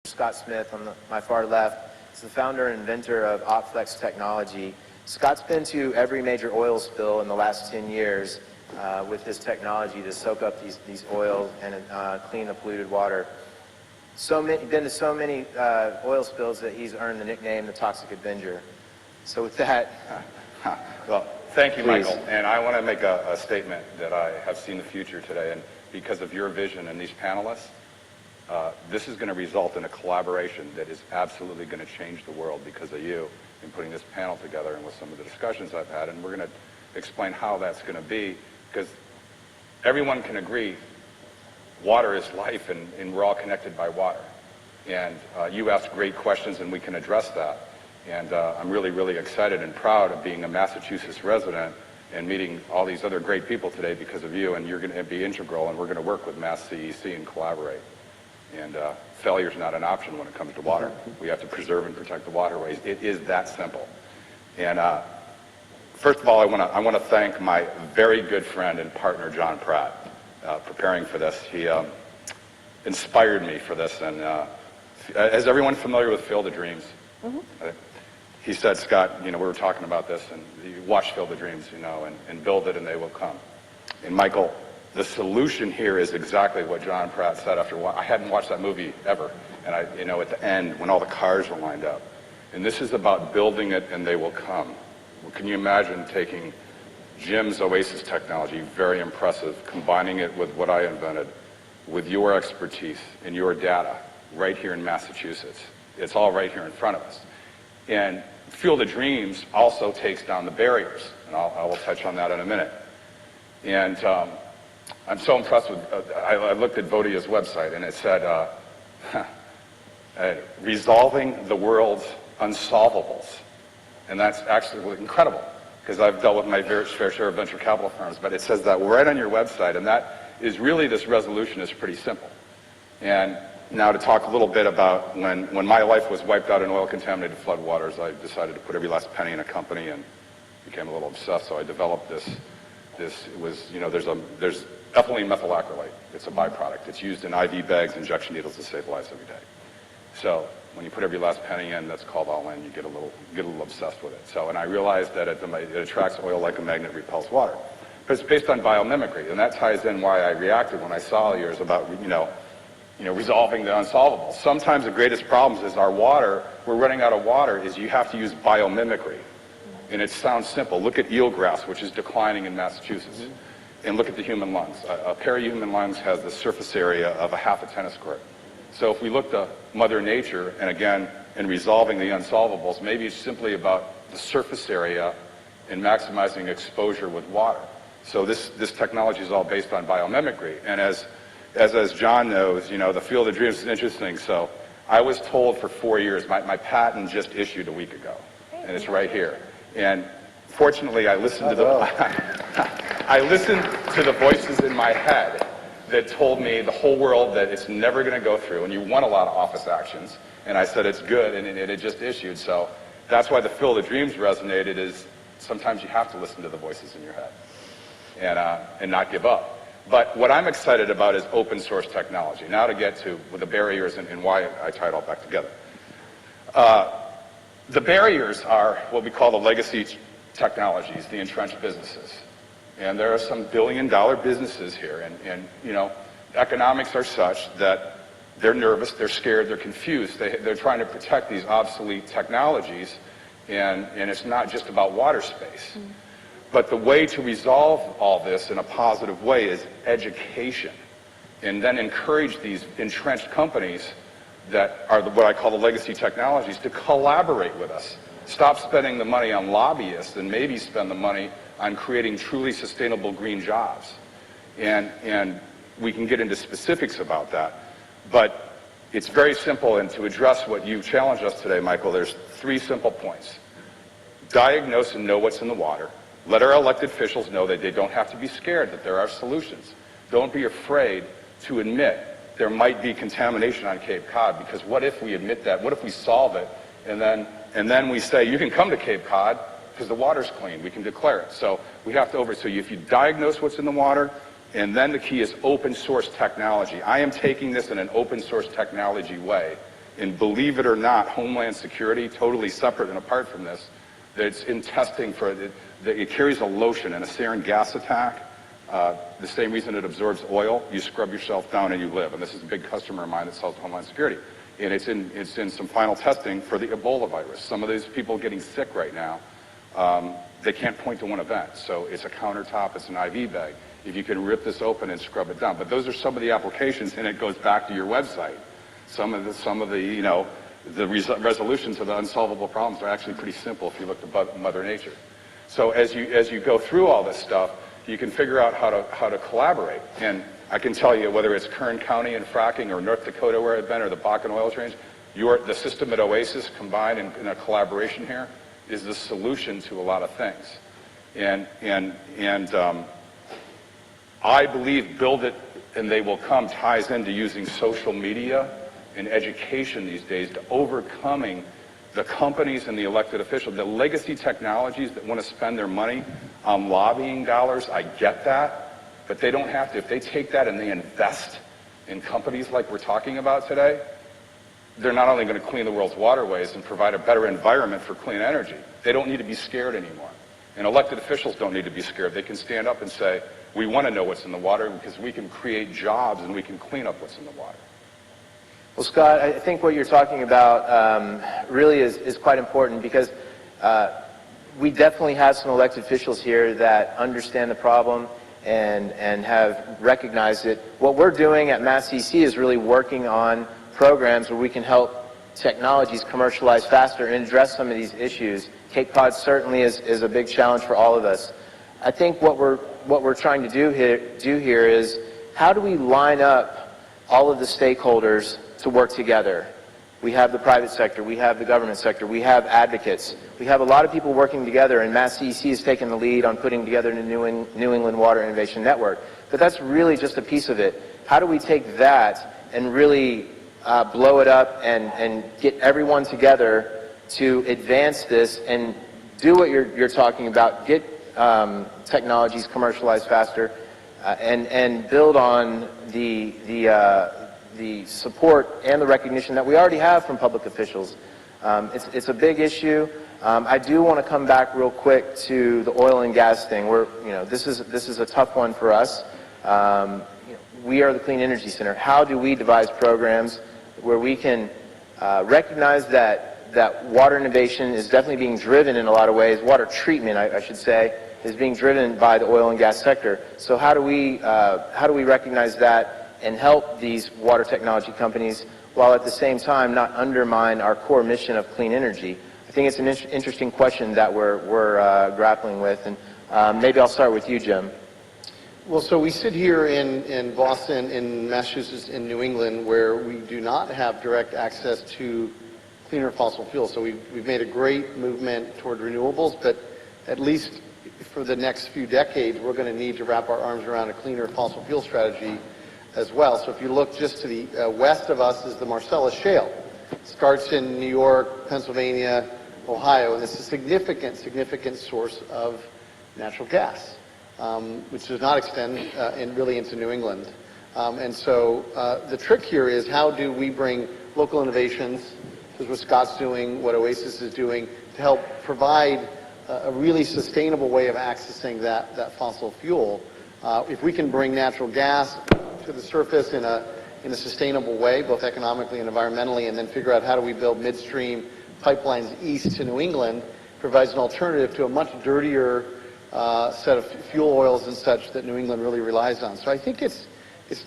Scott Smith on my far left is the founder and inventor of OpFlex technology. Scott's been to every major oil spill in the last 10 years with his technology to soak up these oils and clean the polluted water. Been to so many oil spills that he's earned the nickname the Toxic Avenger. So with that, well, thank you, please. Michael. And I want to make a statement that I have seen the future today, and because of your vision and these panelists, this is going to result in a collaboration that is absolutely going to change the world because of you in putting this panel together and with some of the discussions I've had. And we're going to explain how that's going to be, because everyone can agree water is life, and we're all connected by water. And you asked great questions, and we can address that. And I'm really, really excited and proud of being a Massachusetts resident and meeting all these other great people today because of you, and you're going to be integral, and we're going to work with Mass CEC and collaborate. And failure is not an option when it comes to water. We have to preserve and protect the waterways. It is that simple. And first of all, I want to thank my very good friend and partner, John Pratt, preparing for this. He inspired me for this. And is everyone familiar with Field of Dreams? Mm-hmm. He said, Scott, we were talking about this, and you watch Field of Dreams, and build it and they will come. And Michael, the solution here is exactly what John Pratt said after I hadn't watched that movie ever. And at the end, when all the cars were lined up. And this is about building it and they will come. Well, can you imagine taking Jim's Oasis technology, very impressive, combining it with what I invented, with your expertise and your data right here in Massachusetts. It's all right here in front of us. And Field of Dreams also takes down the barriers, and I will touch on that in a minute. And I'm so impressed with, I looked at Vodia's website, and it said, resolving the world's unsolvables. And that's actually incredible, because I've dealt with my fair share of venture capital firms, but it says that right on your website, and that is really, this resolution is pretty simple. And now to talk a little bit about when my life was wiped out in oil-contaminated floodwaters, I decided to put every last penny in a company and became a little obsessed, so I developed this it was, there's ethylene methylacrylate. It's a byproduct. It's used in IV bags, injection needles to save lives every day. So when you put every last penny in, that's called all in. You get a little obsessed with it. So, and I realized that it attracts oil like a magnet repels water. But it's based on biomimicry, and that ties in why I reacted when I saw yours about, resolving the unsolvable. Sometimes the greatest problems is our water, we're running out of water, is you have to use biomimicry. And it sounds simple. Look at eelgrass, which is declining in Massachusetts. And look at the human lungs. A pair of human lungs has the surface area of a half a tennis court. So if we look to Mother Nature, and again, in resolving the unsolvables, maybe it's simply about the surface area and maximizing exposure with water. So this technology is all based on biomimicry. And as John knows, the Field of Dreams is interesting. So I was told for 4 years, my patent just issued a week ago, and it's right here. And fortunately, I listened to the voices in my head that told me the whole world that it's never going to go through, and you won a lot of office actions. And I said it's good, and it had just issued. So that's why the Field of Dreams resonated. Is sometimes you have to listen to the voices in your head and not give up. But what I'm excited about is open source technology. Now to get to the barriers and why I tie it all back together. The barriers are what we call the legacy technologies, the entrenched businesses. And there are some billion-dollar businesses here, and economics are such that they're nervous, they're scared, they're confused. They're trying to protect these obsolete technologies, and it's not just about water space. Mm-hmm. But the way to resolve all this in a positive way is education, and then encourage these entrenched companies that are what I call the legacy technologies to collaborate with us. Stop spending the money on lobbyists and maybe spend the money on creating truly sustainable green jobs. And we can get into specifics about that. But it's very simple, and to address what you challenged us today, Michael, there's 3 simple points. Diagnose and know what's in the water. Let our elected officials know that they don't have to be scared, that there are solutions. Don't be afraid to admit there might be contamination on Cape Cod, because what if we admit that? What if we solve it, and then we say, you can come to Cape Cod because the water's clean. We can declare it. So we have to so if you diagnose what's in the water, and then the key is open source technology. I am taking this in an open source technology way, And believe it or not, Homeland Security, totally separate and apart from this, that it's in testing for, it carries a lotion in a sarin gas attack. The same reason it absorbs oil, you scrub yourself down and you live. And this is a big customer of mine that sells to Homeland Security. And it's in some final testing for the Ebola virus. Some of these people getting sick right now, they can't point to one event. So it's a countertop, it's an IV bag. If you can rip this open and scrub it down. But those are some of the applications, and it goes back to your website. Some of the you know, the resolutions of the unsolvable problems are actually pretty simple if you look to Mother Nature. So as you go through all this stuff, you can figure out how to collaborate. And I can tell you, whether it's Kern County and fracking, or North Dakota where I've been, or the Bakken oil range, the system at Oasis combined in a collaboration here is the solution to a lot of things. And I believe build it and they will come ties into using social media and education these days to overcoming the companies and the elected officials, the legacy technologies that want to spend their money on lobbying dollars. I get that, but they don't have to. If they take that and they invest in companies like we're talking about today, they're not only going to clean the world's waterways and provide a better environment for clean energy, they don't need to be scared anymore. And elected officials don't need to be scared. They can stand up and say, we want to know what's in the water because we can create jobs and we can clean up what's in the water. Well, Scott, I think what you're talking about really is quite important, because we definitely have some elected officials here that understand the problem and have recognized it. What we're doing at MassEC is really working on programs where we can help technologies commercialize faster and address some of these issues. Cape Cod certainly is a big challenge for all of us. I think what we're trying to do here is, how do we line up all of the stakeholders to work together? We have the private sector, we have the government sector, we have advocates. We have a lot of people working together, and MassEC has taken the lead on putting together the New England Water Innovation Network. But that's really just a piece of it. How do we take that and really blow it up and get everyone together to advance this and do what you're talking about, get technologies commercialized faster, and build on the support and the recognition that we already have from public officials. It's a big issue. I do want to come back real quick to the oil and gas thing. This is a tough one for us. We are the Clean Energy Center. How do we devise programs where we can recognize that water innovation is definitely being driven in a lot of ways, water treatment, I should say, is being driven by the oil and gas sector. So how do we recognize that and help these water technology companies, while at the same time not undermine our core mission of clean energy? I think it's an interesting question that we're grappling with, and maybe I'll start with you, Jim. Well, so we sit here in Boston, in Massachusetts, in New England, where we do not have direct access to cleaner fossil fuels. So we've made a great movement toward renewables, but at least for the next few decades, we're going to need to wrap our arms around a cleaner fossil fuel strategy as well. So if you look just to the west of us is the Marcellus Shale. It starts in New York, Pennsylvania, Ohio, and it's a significant source of natural gas, which does not extend really into New England. And so the trick here is, how do we bring local innovations, which is what Scott's doing, what Oasis is doing, to help provide a really sustainable way of accessing that fossil fuel. If we can bring natural gas to the surface in a sustainable way, both economically and environmentally, and then figure out how do we build midstream pipelines east to New England, provides an alternative to a much dirtier set of fuel oils and such that New England really relies on. So I think it's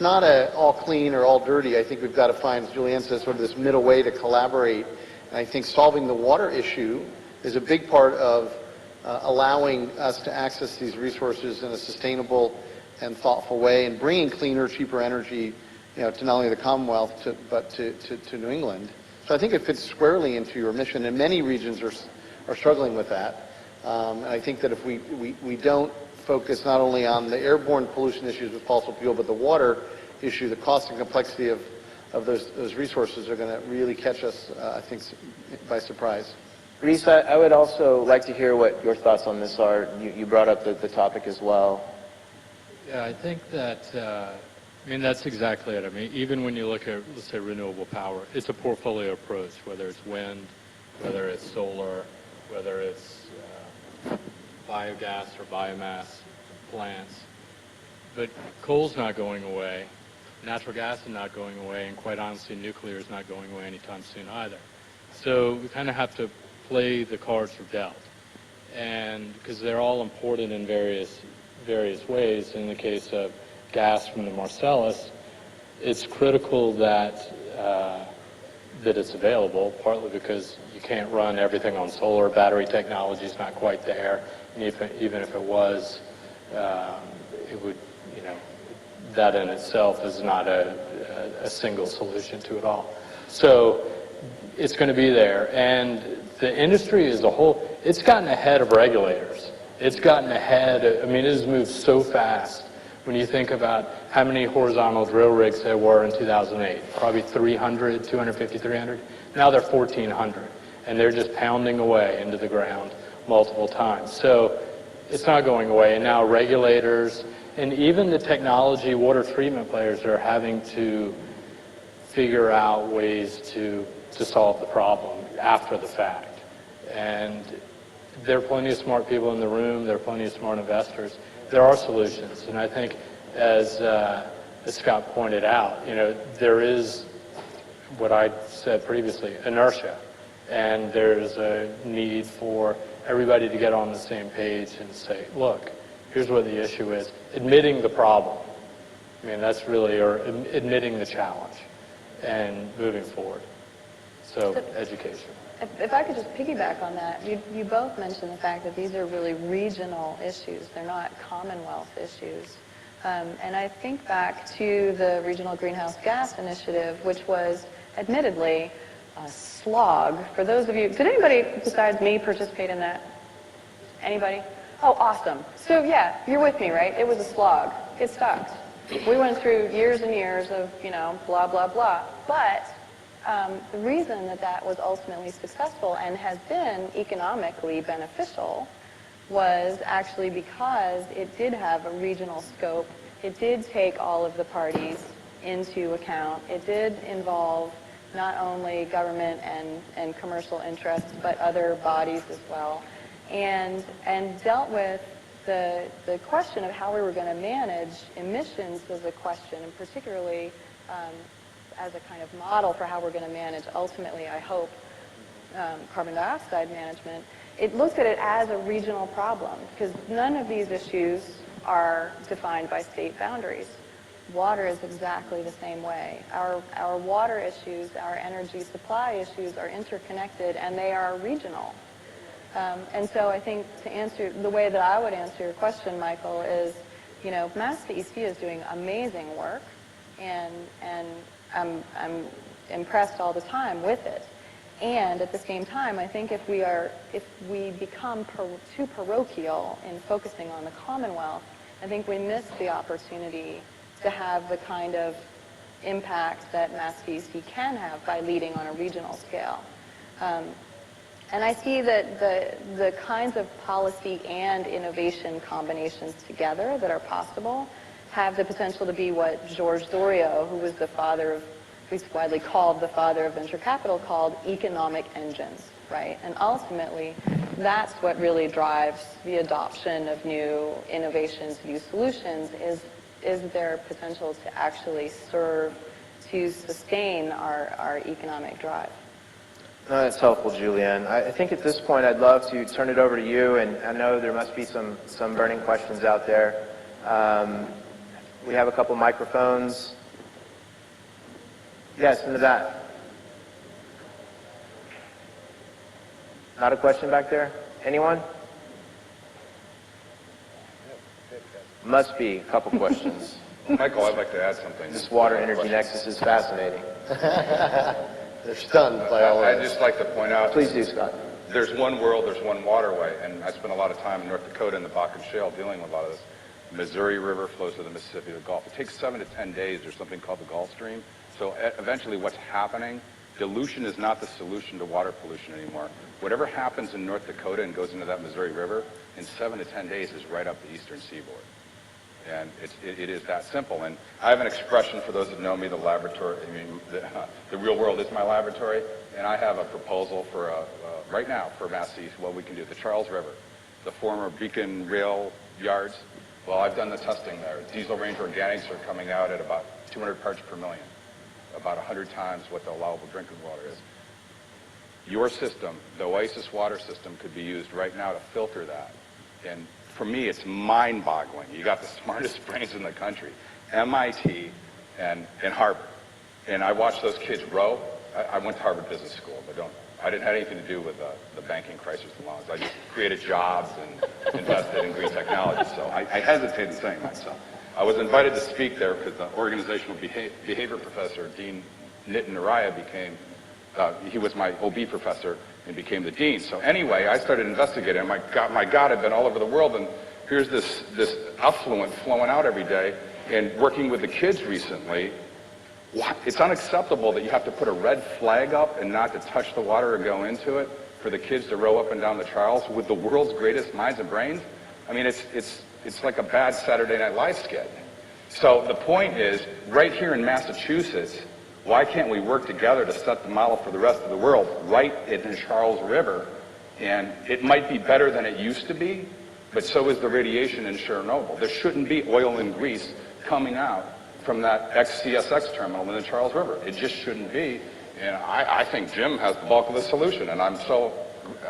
not all clean or all dirty. I think we've got to find, as Julianne says, sort of this middle way to collaborate. And I think solving the water issue is a big part of allowing us to access these resources in a sustainable and thoughtful way, and bringing cleaner, cheaper energy, to not only the Commonwealth, but to New England. So I think it fits squarely into your mission, and many regions are struggling with that. And I think that if we don't focus not only on the airborne pollution issues with fossil fuel, but the water issue, the cost and complexity of those resources are going to really catch us, I think, by surprise. Reese, I would also like to hear what your thoughts on this are. You brought up the topic as well. Yeah, I think that I mean, that's exactly it. I mean, even when you look at, let's say, renewable power, it's a portfolio approach, whether it's wind, whether it's solar, whether it's biogas or biomass plants. But coal's not going away, natural gas is not going away, and quite honestly, nuclear is not going away anytime soon either. So we kind of have to play the cards we're dealt, and because they're all important in various ways. In the case of gas from the Marcellus, it's critical that that it's available, partly because you can't run everything on solar. Battery technology is not quite there, and even if it was, it would, you know, that in itself is not a single solution to it all. So it's going to be there, and the industry as a whole, it's gotten ahead of regulators. It's gotten ahead, I mean, it has moved so fast. When you think about how many horizontal drill rigs there were in 2008, probably 300, 250, 300. Now they're 1,400, and they're just pounding away into the ground multiple times. So it's not going away, and now regulators and even the technology water treatment players are having to figure out ways to solve the problem after the fact. And there are plenty of smart people in the room, there are plenty of smart investors. There are solutions, and I think, as Scott pointed out, you know, there is what I said previously, inertia, and there's a need for everybody to get on the same page and say, look, here's what the issue is, admitting the problem. I mean, that's really, or admitting the challenge and moving forward. So, education. If I could just piggyback on that, you both mentioned the fact that these are really regional issues. They're not Commonwealth issues. And I think back to the Regional Greenhouse Gas Initiative, which was admittedly a slog. For those of you, did anybody besides me participate in that? Anybody? Oh, awesome. So yeah, you're with me, right? It was a slog. It sucked. We went through years and years of, you know, blah, blah, blah. But the reason that that was ultimately successful and has been economically beneficial was actually because it did have a regional scope. It did take all of the parties into account. It did involve not only government and commercial interests, but other bodies as well, and dealt with the question of how we were going to manage emissions was a question, and particularly as a kind of model for how we're going to manage, ultimately, I hope, carbon dioxide management. It looked at it as a regional problem, because none of these issues are defined by state boundaries. Water is exactly the same way. Our water issues, our energy supply issues are interconnected, and they are regional. And so I think to answer, the way that I would answer your question, Michael, is, you know, Mass DEC is doing amazing work, and I'm impressed all the time with it. And at the same time, I think if we become too parochial in focusing on the Commonwealth, I think we miss the opportunity to have the kind of impact that Mass DEC can have by leading on a regional scale. And I see that the kinds of policy and innovation combinations together that are possible have the potential to be what Georges Doriot, who was the father of, who's widely called the father of venture capital, called economic engines, right? And ultimately, that's what really drives the adoption of new innovations, new solutions, is their potential to actually serve to sustain our economic drive. No, that's helpful, Julianne. I think at this point I'd love to turn it over to you, and I know there must be some burning questions out there. We have a couple microphones. Yes, in the back. Not a question back there? Anyone? Must be a couple questions. Michael, I'd like to add something. This water energy nexus is fascinating. They're stunned by all of I'd this. just like to point out, Please do, Scott. there's one world, there's one waterway, and I spent a lot of time in North Dakota in the Bakken Shale dealing with a lot of this. The Missouri River flows to the Mississippi, the Gulf. It takes 7 to 10 days. There's something called the Gulf Stream. So eventually what's happening, dilution is not the solution to water pollution anymore. Whatever happens in North Dakota and goes into that Missouri River, in 7 to 10 days is right up the eastern seaboard. And it is that simple. And I have an expression for those that know me, the laboratory, I mean, the real world is my laboratory. And I have a proposal for, right now, for Mass East, what we can do. The Charles River, the former Beacon Rail Yards. Well, I've done the testing there. Diesel range organics are coming out at about 200 parts per million, about 100 times what the allowable drinking water is. Your system, the Oasis water system, could be used right now to filter that. And for me, it's mind-boggling. You got the smartest brains in the country, MIT and Harvard. And I watched those kids row. I went to Harvard Business School, but I didn't have anything to do with the banking crisis and loans. I just created jobs and invested in green technology. So I hesitated saying that. So I was invited to speak there because the organizational behavior professor, Dean Nitin Naraya, he was my OB professor and became the dean. So anyway, I started investigating. My God, I've been all over the world, and here's this effluent flowing out every day. And working with the kids recently, it's unacceptable that you have to put a red flag up and not to touch the water or go into it for the kids to row up and down the Charles with the world's greatest minds and brains. I mean, it's like a bad Saturday Night Live skit. So the point is, right here in Massachusetts, why can't we work together to set the model for the rest of the world right in the Charles River? And it might be better than it used to be, but so is the radiation in Chernobyl. There shouldn't be oil and grease coming out from that ex-CSX terminal in the Charles River. It just shouldn't be. And I think Jim has the bulk of the solution. And I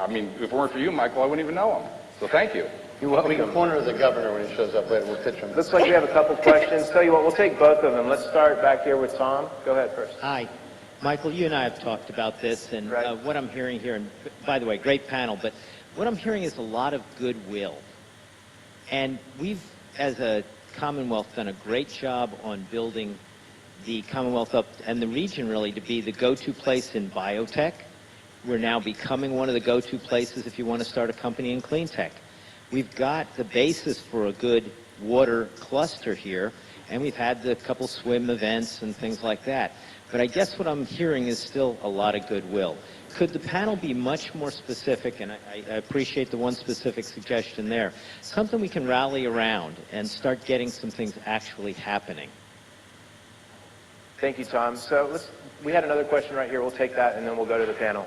mean, if it weren't for you, Michael, I wouldn't even know him. So thank you. You're We welcome. can corner the governor when he shows up later. We'll pitch him. Looks like we have a couple questions. Tell you what, we'll take both of them. Let's start back here with Tom. Go ahead first. Hi. Michael, you and I have talked about this, and Right. what I'm hearing here, and by the way, great panel, but what I'm hearing is a lot of goodwill. And we've, as a Commonwealth, done a great job on building the Commonwealth up and the region really to be the go-to place in biotech. We're now becoming one of the go-to places if you want to start a company in clean tech. We've got the basis for a good water cluster here, and we've had the couple swim events and things like that. But I guess what I'm hearing is still a lot of goodwill. Could the panel be much more specific, and I appreciate the one specific suggestion there, something we can rally around and start getting some things actually happening? Thank you, Tom. So we had another question right here. We'll take that, and then we'll go to the panel.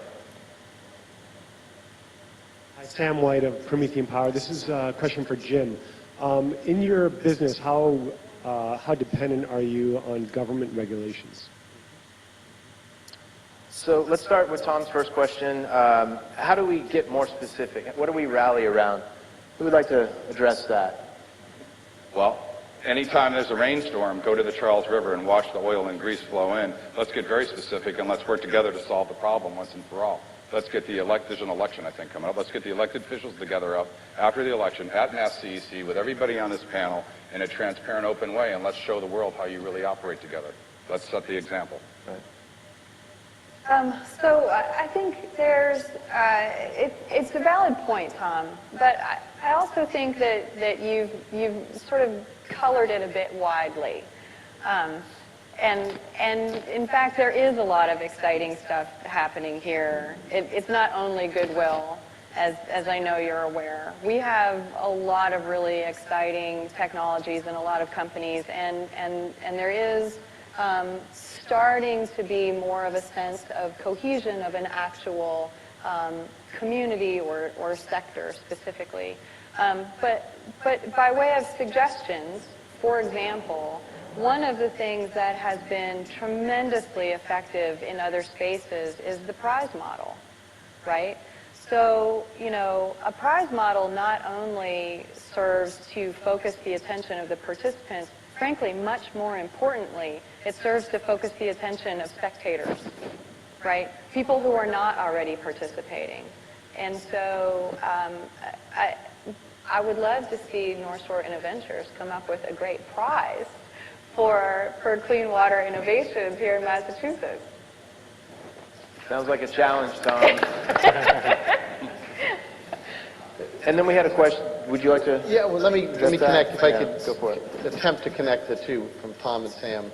Hi, Sam White of Promethean Power. This is a question for Jim. In your business, how dependent are you on government regulations? So let's start with Tom's first question. How do we get more specific? What do we rally around? Who would like to address that? Well, anytime there's a rainstorm, go to the Charles River and watch the oil and grease flow in. Let's get very specific, and let's work together to solve the problem once and for all. Let's get there's an election, I think, coming up. Let's get the elected officials together up after the election at Mass CEC with everybody on this panel in a transparent, open way, and let's show the world how you really operate together. Let's set the example. Right. So I think it's a valid point, Tom, but I also think that you've sort of colored it a bit widely. And in fact, there is a lot of exciting stuff happening here. It's not only goodwill, as I know you're aware. We have a lot of really exciting technologies and a lot of companies, and there is starting to be more of a sense of cohesion of an actual community or sector specifically. But by way of suggestions, for example, one of the things that has been tremendously effective in other spaces is the prize model, right? So, you know, a prize model not only serves to focus the attention of the participants, frankly, much more importantly, it serves to focus the attention of spectators, right? People who are not already participating. And so I would love to see North Shore Innoventures come up with a great prize for clean water innovations here in Massachusetts. Sounds like a challenge, Tom. And then we had a question. Would you like to? Yeah, well, let me connect, if I could go for it. attempt to connect the two from Tom and Sam.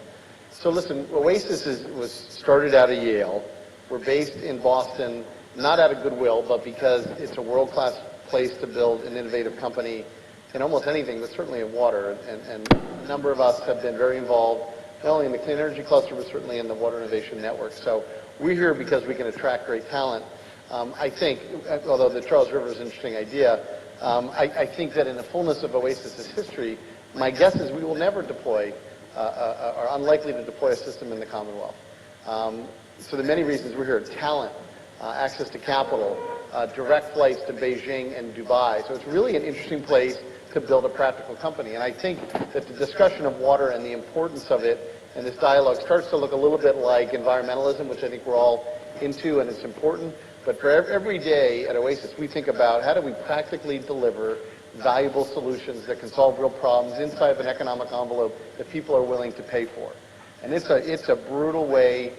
So listen, Oasis was started out of Yale. We're based in Boston, not out of goodwill, but because it's a world-class place to build an innovative company in almost anything, but certainly in water. And a number of us have been very involved, not only in the Clean Energy Cluster, but certainly in the Water Innovation Network. So we're here because we can attract great talent. I think, although the Charles River is an interesting idea, I think that in the fullness of Oasis's history, my guess is we will never deploy, are unlikely to deploy a system in the Commonwealth. So there are many reasons we're here. Talent, access to capital, direct flights to Beijing and Dubai. So it's really an interesting place to build a practical company. And I think that the discussion of water and the importance of it and this dialogue starts to look a little bit like environmentalism, which I think we're all into and it's important. But for every day at Oasis, we think about how do we practically deliver valuable solutions that can solve real problems inside of an economic envelope that people are willing to pay for. And it's a brutal way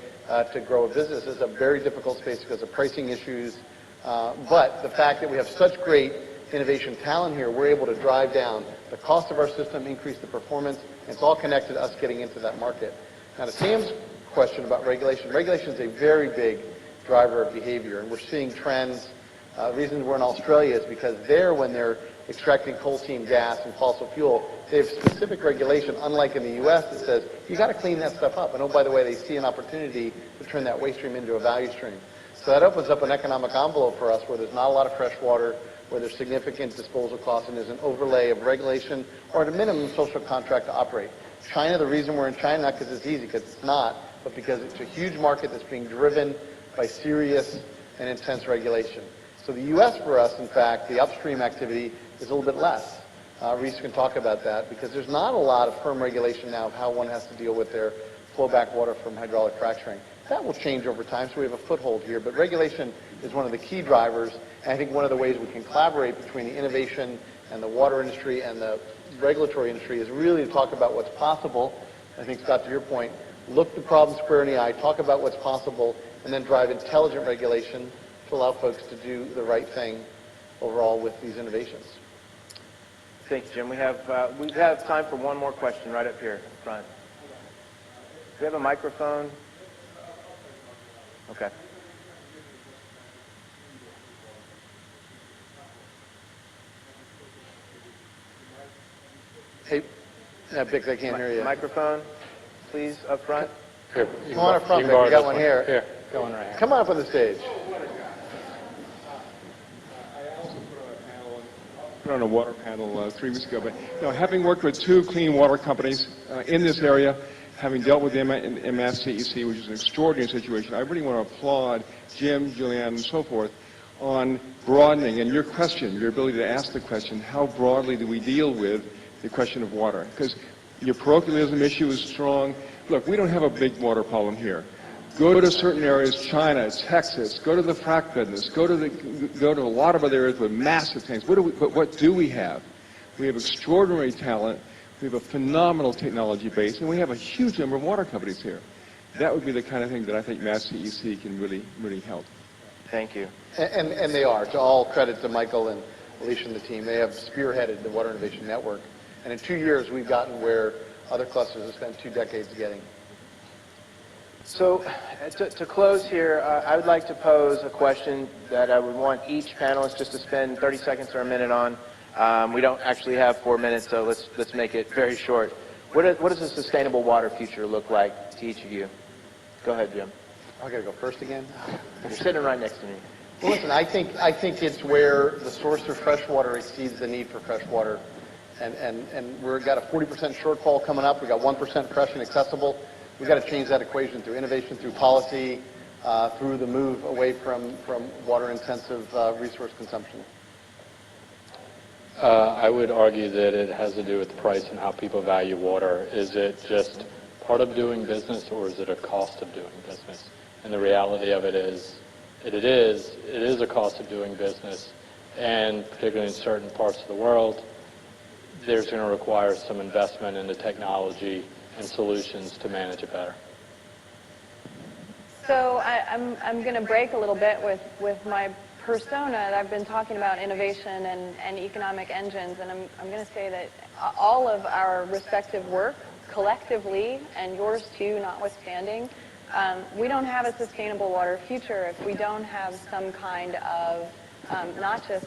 to grow a business. It's a very difficult space because of pricing issues. But the fact that we have such great innovation talent here, we're able to drive down the cost of our system, increase the performance, and it's all connected to us getting into that market. Now, to Sam's question about regulation, regulation is a very big driver of behavior, and we're seeing trends. The reason we're in Australia is because there, when they're extracting coal seam gas and fossil fuel, they have specific regulation, unlike in the U.S., that says, you got to clean that stuff up. And oh, by the way, they see an opportunity to turn that waste stream into a value stream. So that opens up an economic envelope for us where there's not a lot of fresh water, where there's significant disposal costs, and there's an overlay of regulation, or at a minimum, social contract to operate. China, the reason we're in China, not because it's easy, because it's not, but because it's a huge market that's being driven by serious and intense regulation. So the U.S. for us, in fact, the upstream activity is a little bit less. Reese can talk about that, because there's not a lot of firm regulation now of how one has to deal with their flowback water from hydraulic fracturing. That will change over time, so we have a foothold here. But regulation is one of the key drivers, and I think one of the ways we can collaborate between the innovation and the water industry and the regulatory industry is really to talk about what's possible. I think, Scott, to your point, look the problem square in the eye, talk about what's possible, and then drive intelligent regulation to allow folks to do the right thing overall with these innovations. Thank you, Jim. We have time for one more question right up here in front. Do we have a microphone? Okay. Hey, Bix, I can't hear you. Microphone, please, up front. Here, Come on up front, Bix. We got one here. Here, got one right here. Come on up on the stage. Put on a water panel 3 weeks ago, but having worked with 2 clean water companies in this area, having dealt with them in Mass CEC, which is an extraordinary situation, I really want to applaud Jim, Julianne, and so forth on broadening. And your question, your ability to ask the question, how broadly do we deal with the question of water? Because your parochialism issue is strong. Look, we don't have a big water problem here. Go to certain areas, China, Texas, go to the frac business, go to a lot of other areas with massive tanks. But what do we have? We have extraordinary talent, we have a phenomenal technology base, and we have a huge number of water companies here. That would be the kind of thing that I think Mass CEC can really help. Thank you. And they are. To all credit to Michael and Alicia and the team. They have spearheaded the Water Innovation Network. And in 2 years, we've gotten where other clusters have spent 2 decades getting. So to close here, I would like to pose a question that I would want each panelist just to spend 30 seconds or a minute on. We don't actually have 4 minutes, so let's make it very short. What does a sustainable water future look like to each of you? Go ahead, Jim. I got to go first again? You're sitting right next to me. Well, listen, I think it's where the source of fresh water exceeds the need for fresh water. And we've got a 40% shortfall coming up. We've got 1% fresh and accessible. We've got to change that equation through innovation, through policy, through the move away from water-intensive resource consumption. I would argue that it has to do with the price and how people value water. Is it just part of doing business, or is it a cost of doing business? And the reality of it is, it is a cost of doing business, and particularly in certain parts of the world, there's going to require some investment into technology and solutions to manage it better. So I'm going to break a little bit with my persona. I've been talking about innovation and economic engines, and I'm going to say that all of our respective work collectively, and yours too notwithstanding, we don't have a sustainable water future if we don't have some kind of not just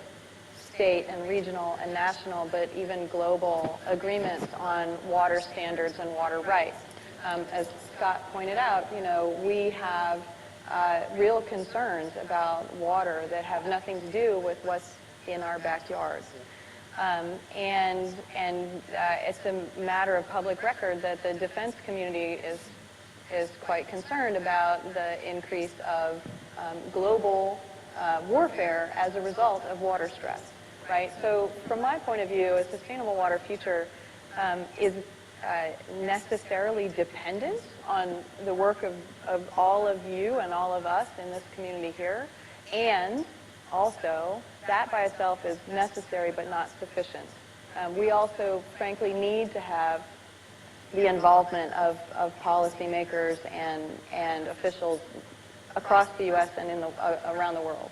state and regional and national, but even global agreements on water standards and water rights. As Scott pointed out, we have real concerns about water that have nothing to do with what's in our backyards. It's a matter of public record that the defense community is quite concerned about the increase of global warfare as a result of water stress, right? So from my point of view, a sustainable water future is necessarily dependent on the work of all of you and all of us in this community here, and also that by itself is necessary but not sufficient. We also, frankly, need to have the involvement of policymakers and officials across the U.S. and around the world.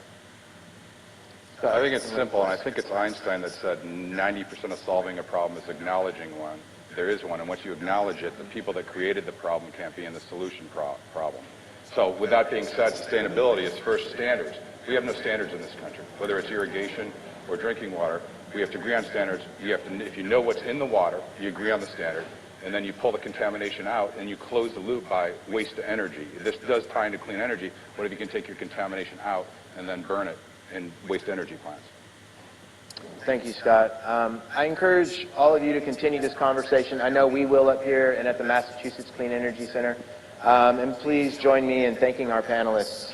I think it's simple, and I think it's Einstein that said 90% of solving a problem is acknowledging one. There is one, and once you acknowledge it, the people that created the problem can't be in the solution problem. So with that being said, sustainability is first standards. We have no standards in this country, whether it's irrigation or drinking water. We have to agree on standards. If you know what's in the water, you agree on the standard, and then you pull the contamination out, and you close the loop by waste to energy. This does tie into clean energy. What if you can take your contamination out and then burn it in waste energy plants? Thank you, Scott. I encourage all of you to continue this conversation. I know we will up here and at the Massachusetts Clean Energy Center. And please join me in thanking our panelists.